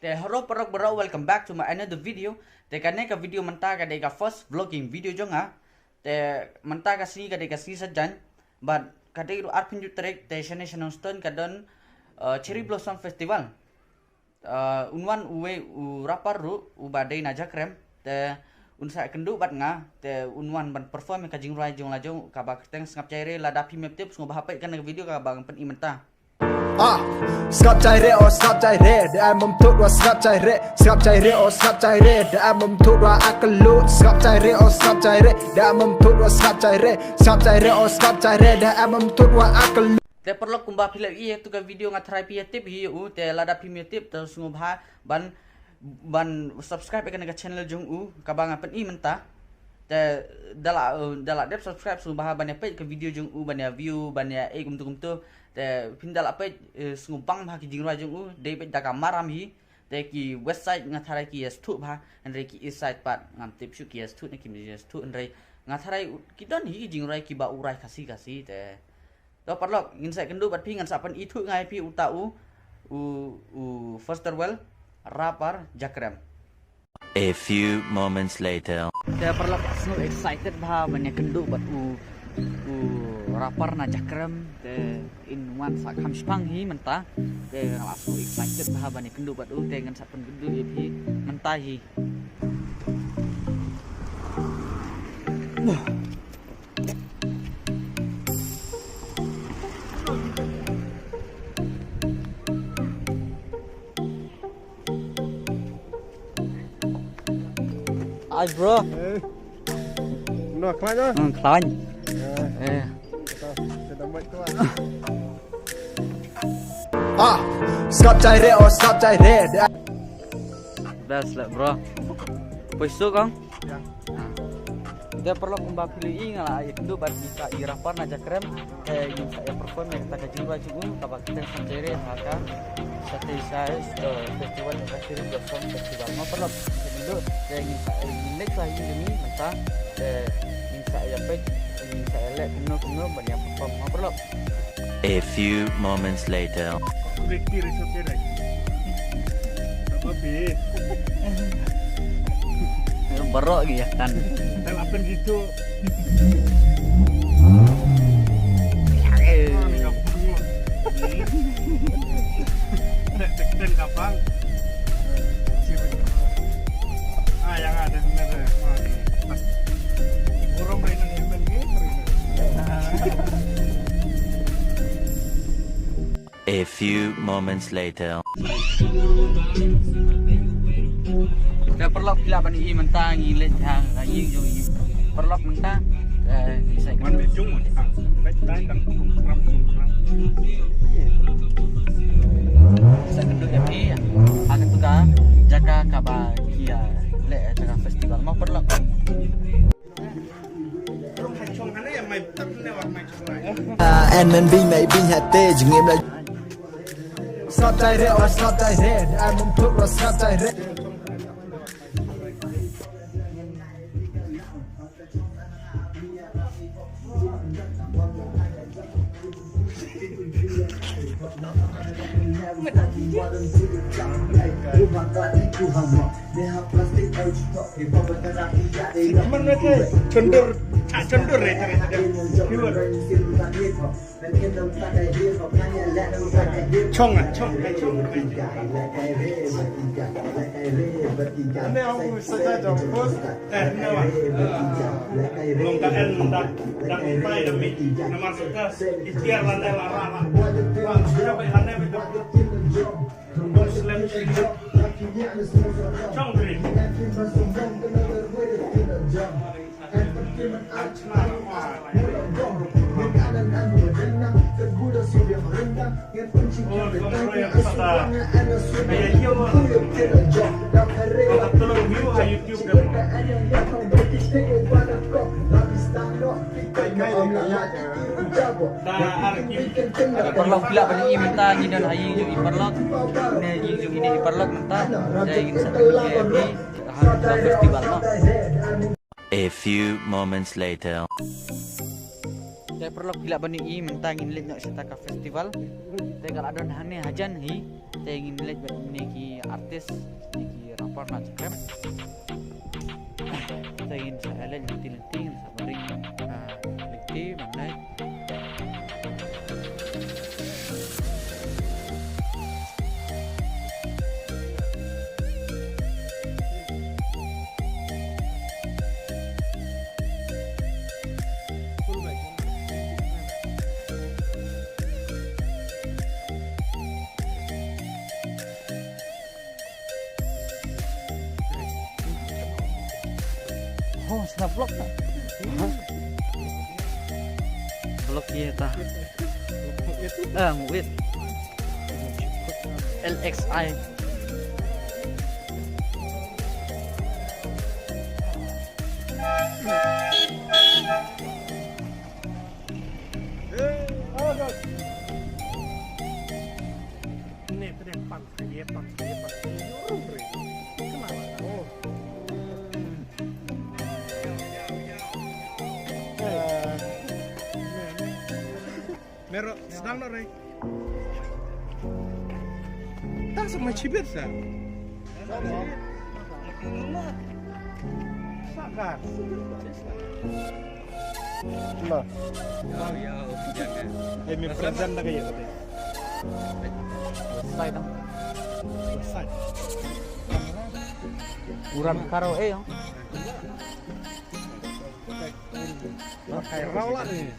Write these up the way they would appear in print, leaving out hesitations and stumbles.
Hello bro, welcome back to my another video. Karena ka video mentah ka first vlogging video jonga. Mentah ka sini sajan. But kadai ru art pinju trek shane Shannon kadon Cherry Blossom Festival. Unwan uwe rapar ru badai naja krem. Unsa kendu bat nga unwan ban perform ka jing rai jong lajong ka ba teng ngap caire lada pi mep tips ngobah apa kan video ka bang pen i mentah. Skap caire or skap caire de am thut wa skap caire or skap caire de am thut wa akalu skap caire or skap caire de am thut wa skap caire or skap caire de am thut wa akalu te perlu kumbah pilih iya tu ka video ngatrai pi tip hi te lada pi tip te ngobah ban subscribe kan ka channel jong ka bang pen i mentah te dala dep subscribe ngobah ban pe ka video jong ban ya view ban ya kum tu te pindal apa sungupang bha ki jingra jung de pe daga maram hi te ki website ngathara ki s2 bha andre ki site pat ngam tip shu ki s2 ne ki s2 andre ngathara ki don hi jingra ki ba urai kasi te do parlok ngin sai kendu bat pi ngan sapan i thu ngai pi uta first well rapar jakrem. A few moments later. Te parlok snu excited bha ban ya kendu bat rapar na jakrem te in one sak ham spang hi mentah te langsung excited bah bani kendu bat te ngan sapen kendu hi mentah hi ai bro no klan klan skap caire or skap caire das lah bro puisu kang dia perlu kumbah pilih ngala ay kendu bat bisa irapar na jakrem yung saya perform yang kita kajiwa juga kabak kita sendiri maka sate size festival yang Cherry Blossom Festival mau perlu kendu yang next lagi ini mentah yang saya pek yang saya lihat kendu banyak perform mau perlu. A few moments later. Ricky resort rai. Tapi berok gitu kan. kalau apa gitu. Tekan kapang. Yang ada sebenarnya. Orang mainan event gitu. A few moments later. Dah perlu pila bani i mentah ngilet hang ying jung perlu mentah saya Man bejung. Baik tayang ram. saya kendu FI akan tu ka jaga kaba kia le jaga festival mau perlu Chong hana ya mai tak lewat mai chong lai. and then be maybe had te jingem la skap caire or skap caire de am thut wa skap caire Man mereka cendur ya cari saja. Chong. Ini aku saja jemput. Nawa. Belum KN dah sampai demi. Nama suka ikhtiar landai lara. Wah, siapa yang landai betul? Muslim sedikit. Chong beri. perlu pila bani i mentah ni dan ayi jung i perlu ne ying jung ini i perlu mentah saya ingin satu FI festival mau. A few moments later. Saya perlu gila bani I mentangin lihat nak serta ka festival. Saya kalau ada hane hajan hi, saya ingin lihat bani ki artis, ki rapper nak cakap. Saya ingin saya lihat lenting sabari, lenting mana. Oh, sudah vlog tak? Vlog iya ta. Wait. LXI. Ini pedepan saya kenapa? Oh. Mero, sedang no Rey. Tak sama cibir sa. Sakar. Lo. Mi present na kayo. Selesai dong. Selesai. Uran karo yo. Kayak raw lah nih.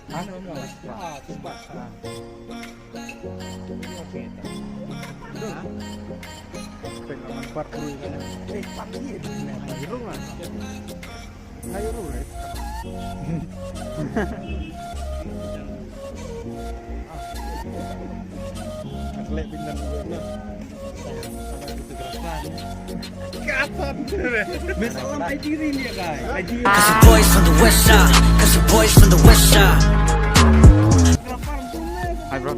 Cause the boys from the west side, cause the boys from the west side. Hi bro.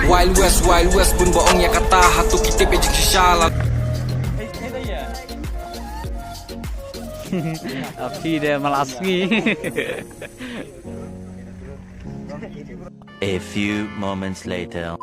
Wild West pun bohongnya kata hatu kita pejik syalat. Api dia melasmi. A few moments later.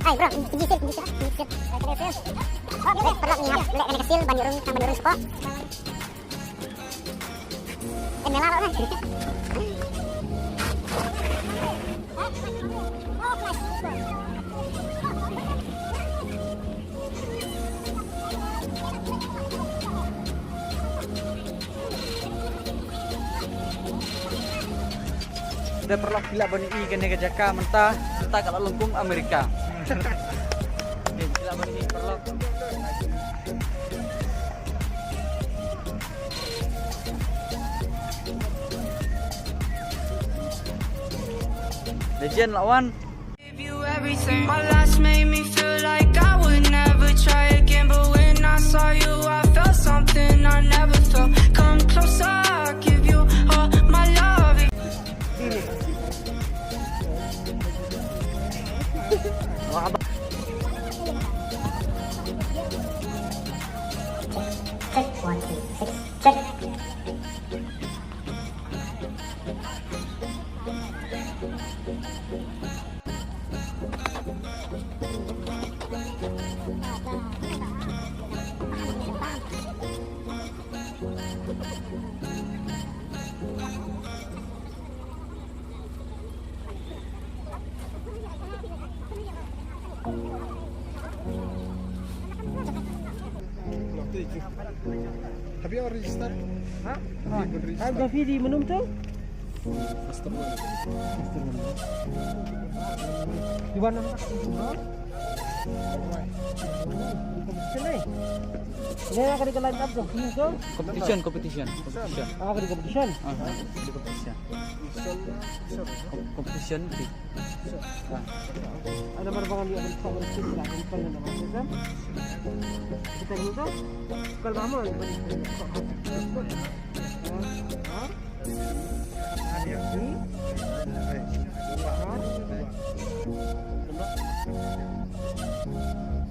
Ay bro, pijit. Oh, perlu nyiap, lek kena kecil banjurung spot. Melalo kan. Udah perlu gila bani I kena ke Jaka mentah kalau lengkung Amerika. Gila bani I perlu. Legend lawan. Give you everything. My last made me feel like I would never try again, but when I saw you, I felt something I never felt. Come closer, I'll give you all my love. Check 1, 2, 6, check. Tapi orang register. Ha? Hindi mo register. Ada di menum tu? Basta mo. Di mana? Sini. Ini akan dikelan apa tu? Ini tu? Competition. Akan di competition. Di competition. Competition di. Ada merupakan dia akan cover sini lah. Ini paling nama kita. Kita dulu tu. Kalau mama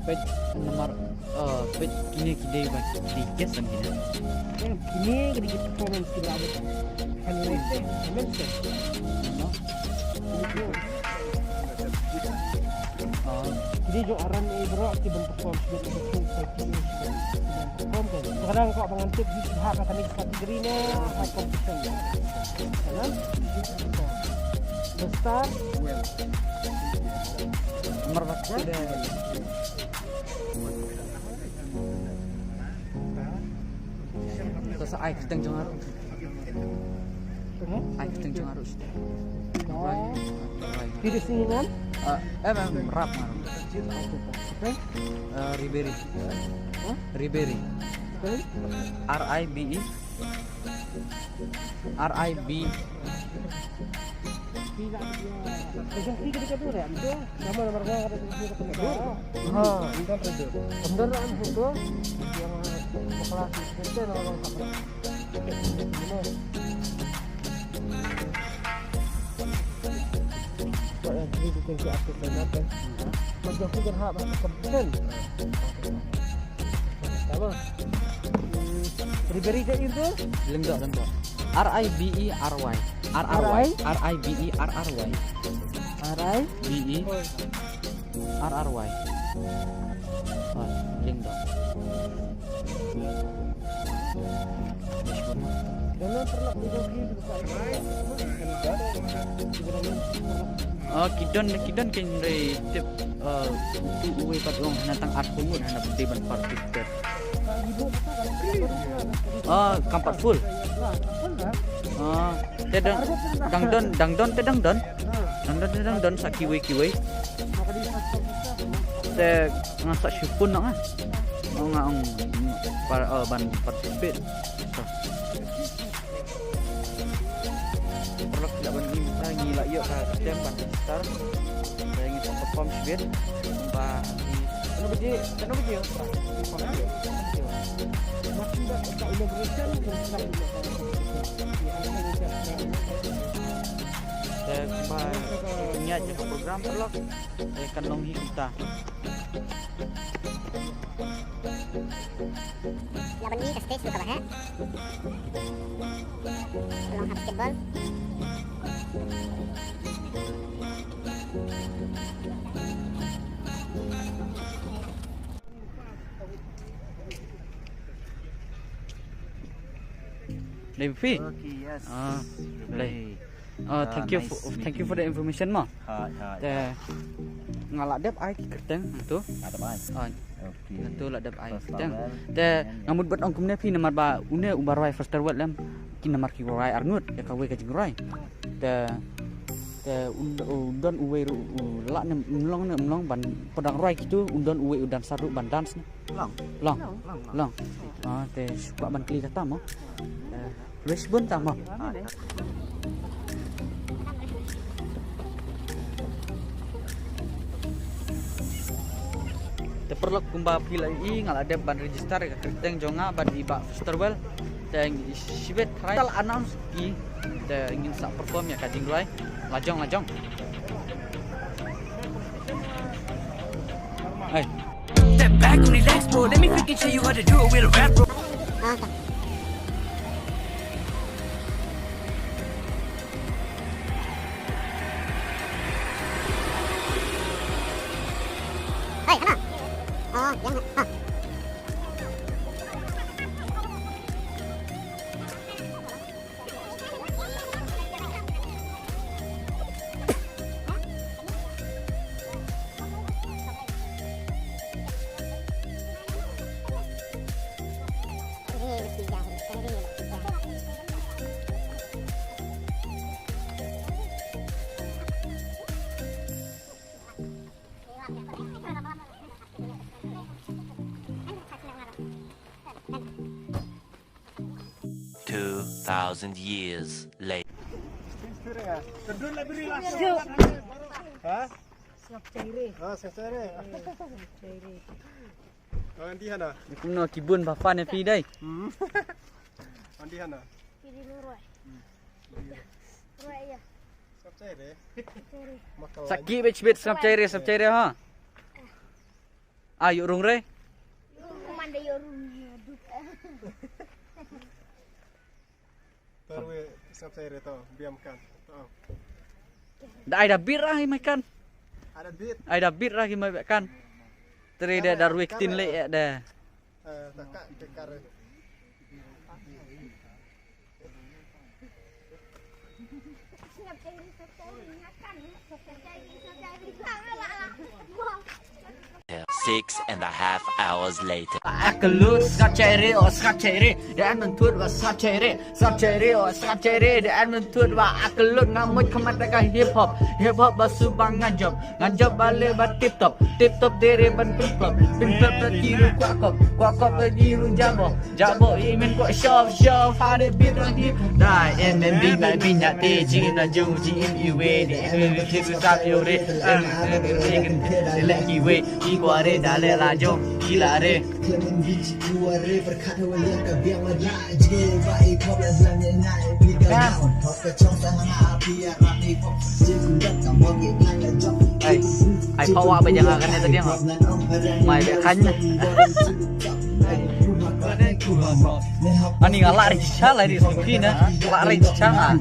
Pet nomor pet kini kita buat tiket sendiri. ini kita performance kita ada. Kan ini mention. Jadi jo aran ni bro aki bentuk form sebagai bentuk form kan. Sekarang kau mengantuk di hak akan di kategorinya hak competition. Kan? Besar Nomor berapa? Terus ai kita jeng harus. Ai kita jeng harus. Di sini kan? Memang rap maru. Ribery. Ribery. RIBE. RIB. Bisa tiga dekat tu ya, itu nama nomor dia ada di sini ketemu. Ha, ini itu. Kendaraan itu yang kelas itu orang apa? Yang jadi tinggi aktif dan apa? Macam tu kan hak kompeten. Apa? Ribery itu? Lenggak. RIBE RY. RRY. RIBE RRY. BE RRY. Lenggak. Jangan pernah dijoki Kidon kenre tip uwe patong natang art kumud hanap deban partikel. Kampat full. Dangdon sa kiwi. Te ngasa syupun nak ngaong para ban participate. Perlu tidak ban gila yuk ka tem ban star. Saya ingin perform sebet. Ba kenapa dia? Niat je program perlu akan nonghi kita. Laban ni ke stage tu kalah ha. Long basketball. Levi. Okay, yes. Boleh. Thank you for the information ma. Te ngalak dep ai keteng tu. Ada baik. Okay. Tu lak dep ai keteng. Te ngamut bet ong kumne phi namar ba une ubarai first world lam kin namar ki rai arnut ya kawe ka jingrai. Te undon uwe lak nem mlong ban pedang rai kitu undon uwe udan saru ban dance ni. Long. Te suka ban kli kata mo. Respon ta mo. Perlu kumba pila i ngal ada ban register ka kerteng jonga ban iba festival teng sibet trial announce i te ingin sa perform ya kajing laj lajong hey Step back and relax, bro. Let me freaking show you how to do it with a rap, bro. Hey, Hana. Jangan. Ini mesti jangan. 2,000 years later. Terdun lah beri lah. Hah? Siap caire. Ah, saya. Oh, nanti hana. Kuno kibun bapa ne pi dai. Nanti hana. Pilih Roy. Roy ya. Siap cair. Makal. Sakit bet sap caire ha. Ayo rung re. Komanda yorum duk. Terwe siap cair to, biamkan. Oh. Da ada bir ah makan. Ada bit. Ada bir lagi makan. Teri da darwik tin le ya da. Takak kekar. Siap caire makan. Siap caire. 6.5 hours later. Akalut sap caire dan mentut wa sap caire dan mentut wa akalut ngamut kemat ka hip hop basu bang ngajop bale ba tip top dere ban pimplop terkiru kuakop terkiru jabo imen ko shop ada beat lagi dai MMB mai minyak te jin na jung ji in we de tibu sap yore lagi we iguare dale la jong gila re ai bawa apa jangan kan tadi yang mai bekannya ani ngalak ri chala di sukina ngalak ri chala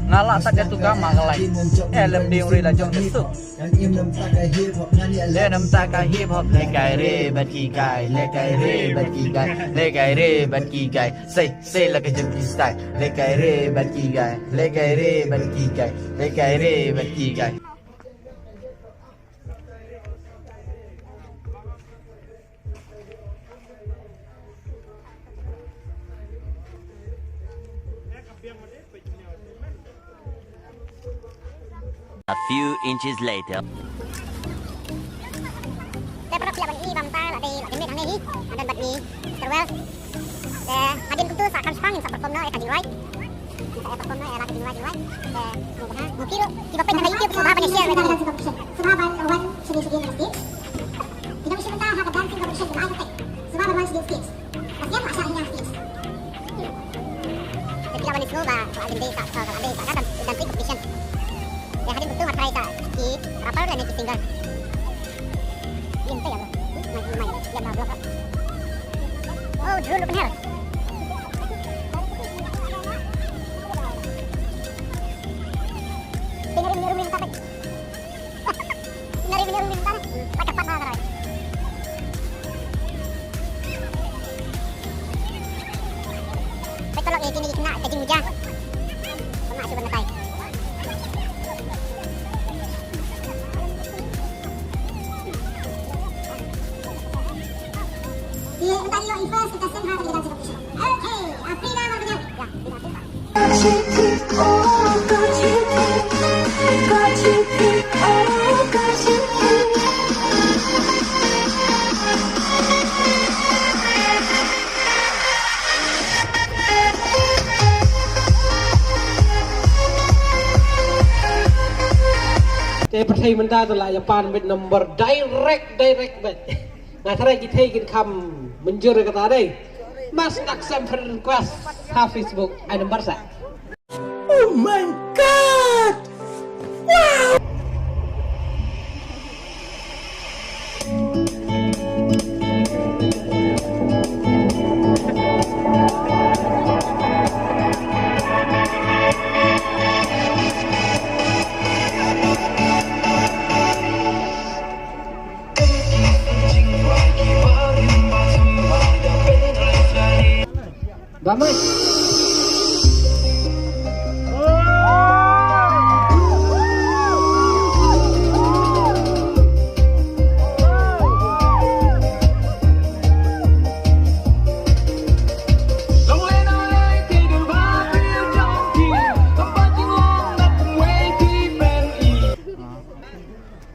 ngalak tak jatuh gama kalai lem dia uri la jong desuk le nam ta ka hip hop le kai re bat ki gai say like a junkie style le kai re bat ki gai le kai re bat ki gai A few inches later. Saya pernah siap ini bangsa lah di mit ang ini ada bat ni Mr. Well. Hadim kutu sa kan spangin sa perform na kan right. Saya perform na lagi right. Mungkin tiba pen na YouTube sa baban share dengan competition. Sababan one segi mesti. Tidak bisa mentah hak dancing competition di mana. Sababan one segi stage. Pasti apa asal yang stage. Ketika balik semua ada desa kan dancing competition. Ya hadim kutu matrai sa di rapper dan di single. Limpa ya bro. Main. Lihat blok. Oh, drone open hell. Benerin tapi. Benerin tapi. Pakai apa lah. Betul lagi ini kena kejing hujan. Sama asyik benetai. Ontario Influence kita senang dengan competition. Okay, Afrina Marganya. Pertai mentah tu lah Japan bet number direct bet. Nah, tadi kita ingin menjur kata ada. Mas nak sampai request ha Facebook ada nomor saya. Oh my god! Wow! Damai.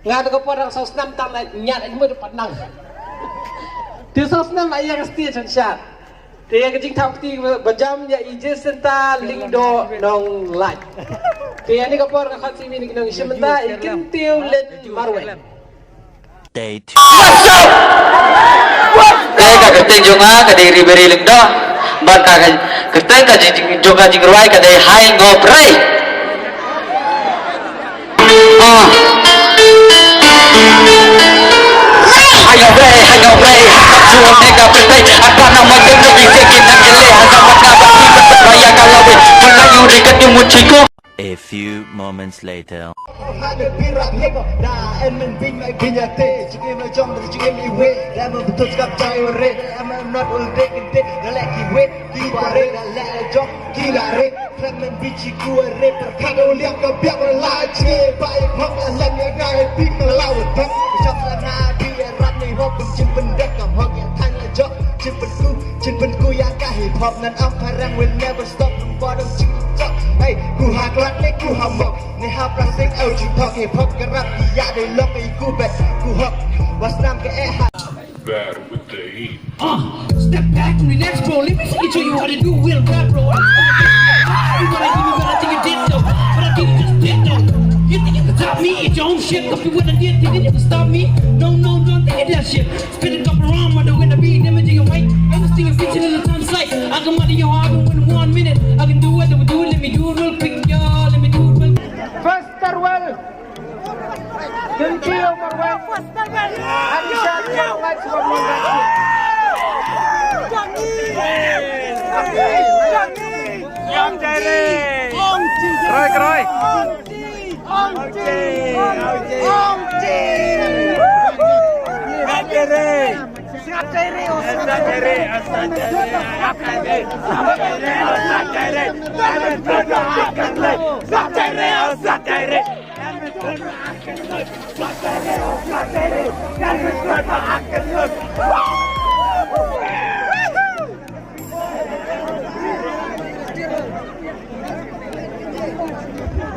Nggak ada kepada saus enam tanah nyat ini mau depan nang. Di saus enam ayah yang setia censat. Tia kecing thọc ti bajam ya ije senta lingdo nong light. Tia ni kapor ka khat simi ni nong ismenta ikin tiu len marwe. Day 2. Ka keting jonga ka diri beri lingdo. Ban ka keting ka jonga jingruai ka dai hai ngobrei. Hayo bre, chuo nega bertai, apa nama yang lebih sekin dan gele, sama kabar kita berbahaya kalau Melayu dekat di muciku. A few moments later. Cimpenku yang kah hip hop nan am parang will never stop bottom cicok hey ku haklat le ku hamok ne ha plastic au cicok hip hop kerap dia de lok ku bet ku hop wasnam ke Bad with the heat. Step back and relax, bro. Let me show you how to do real rap, bro. You gotta give me what I think you did, though. But I think you just did, though. You think you can top me? It's your own shit. Copy what I did, thinking you can stop me? No, don't think of that shit. Spin it up around, mother, when I be damaging your mic. Everything is featured in the time sight. I can muddy your heart in 1 minute. I can do what I would do. Let me do it real quick, y'all. Let me do it real quick. First Tarwal. Kuntil Marwan. Adisha yang light sebab mengaji. Yang jari. Keroy.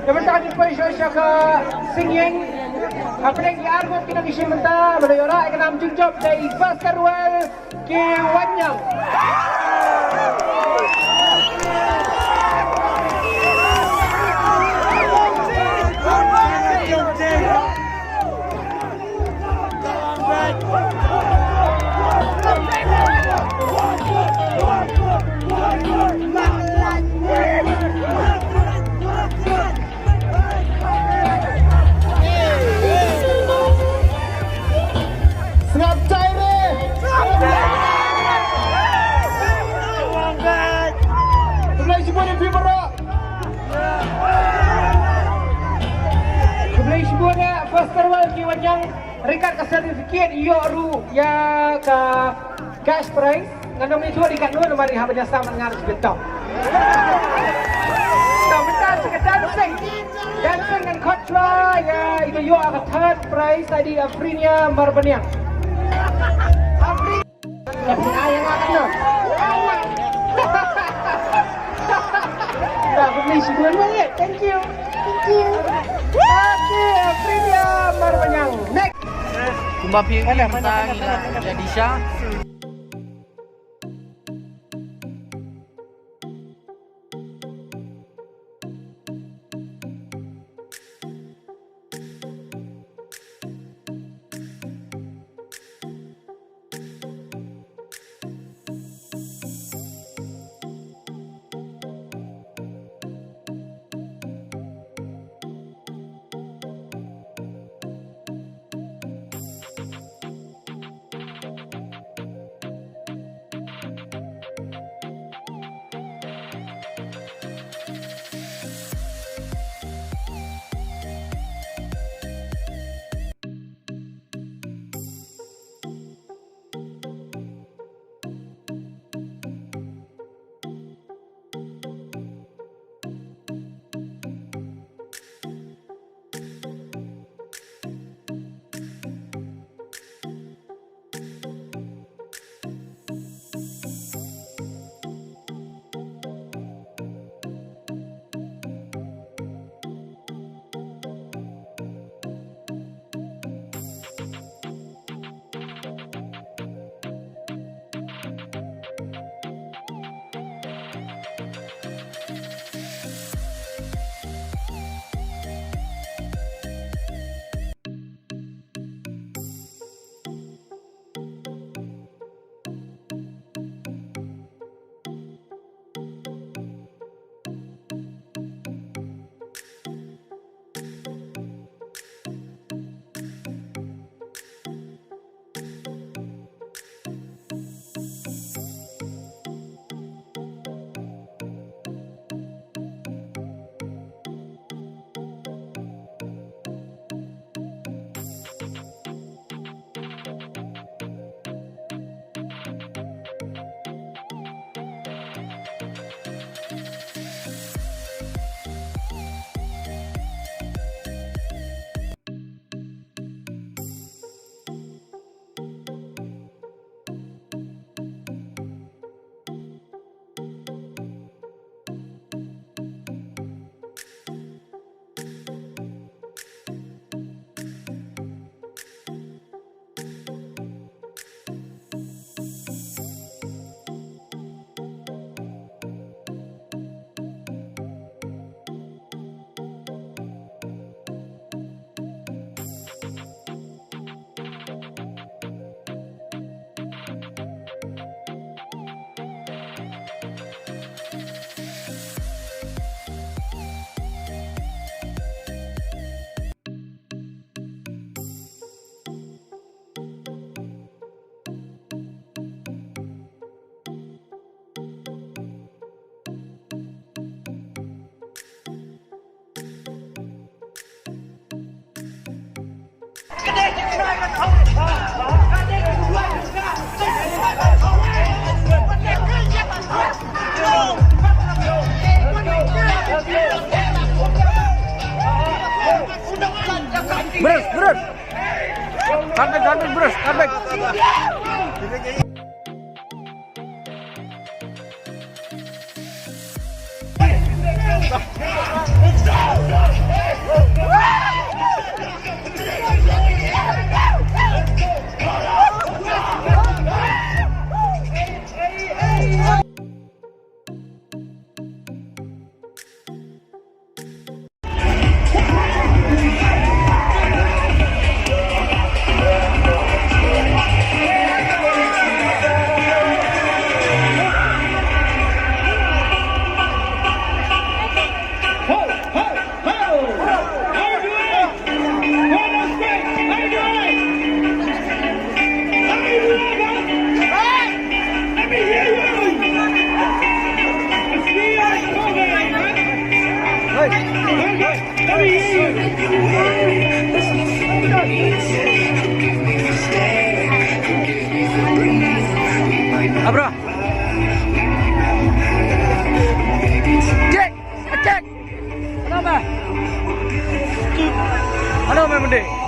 Sebentar depois ke singing apa yang diargut kita di sementara menayora ikan jujub dari First Tarwal ke Wanyang. First Tarwal ke Wanyang rekat ke sertifikat ru ya ke cash prize ngandung itu dekat nu mari ha benda sama dengan sebetul. Bentar sekedar dancing and kontra ya itu yo ke third prize tadi Afrinia Marbaniang. Tapi ayang aku. Dah beli sebulan banyak. Thank you. Okay, Afrinia Marbaniang. Next. Kumbapi mentang ila jadi Syah. Beres, beres. Karbek, beres, karbek. Bro. Cek. Cek. Kenapa? Halo, Mbak Bende.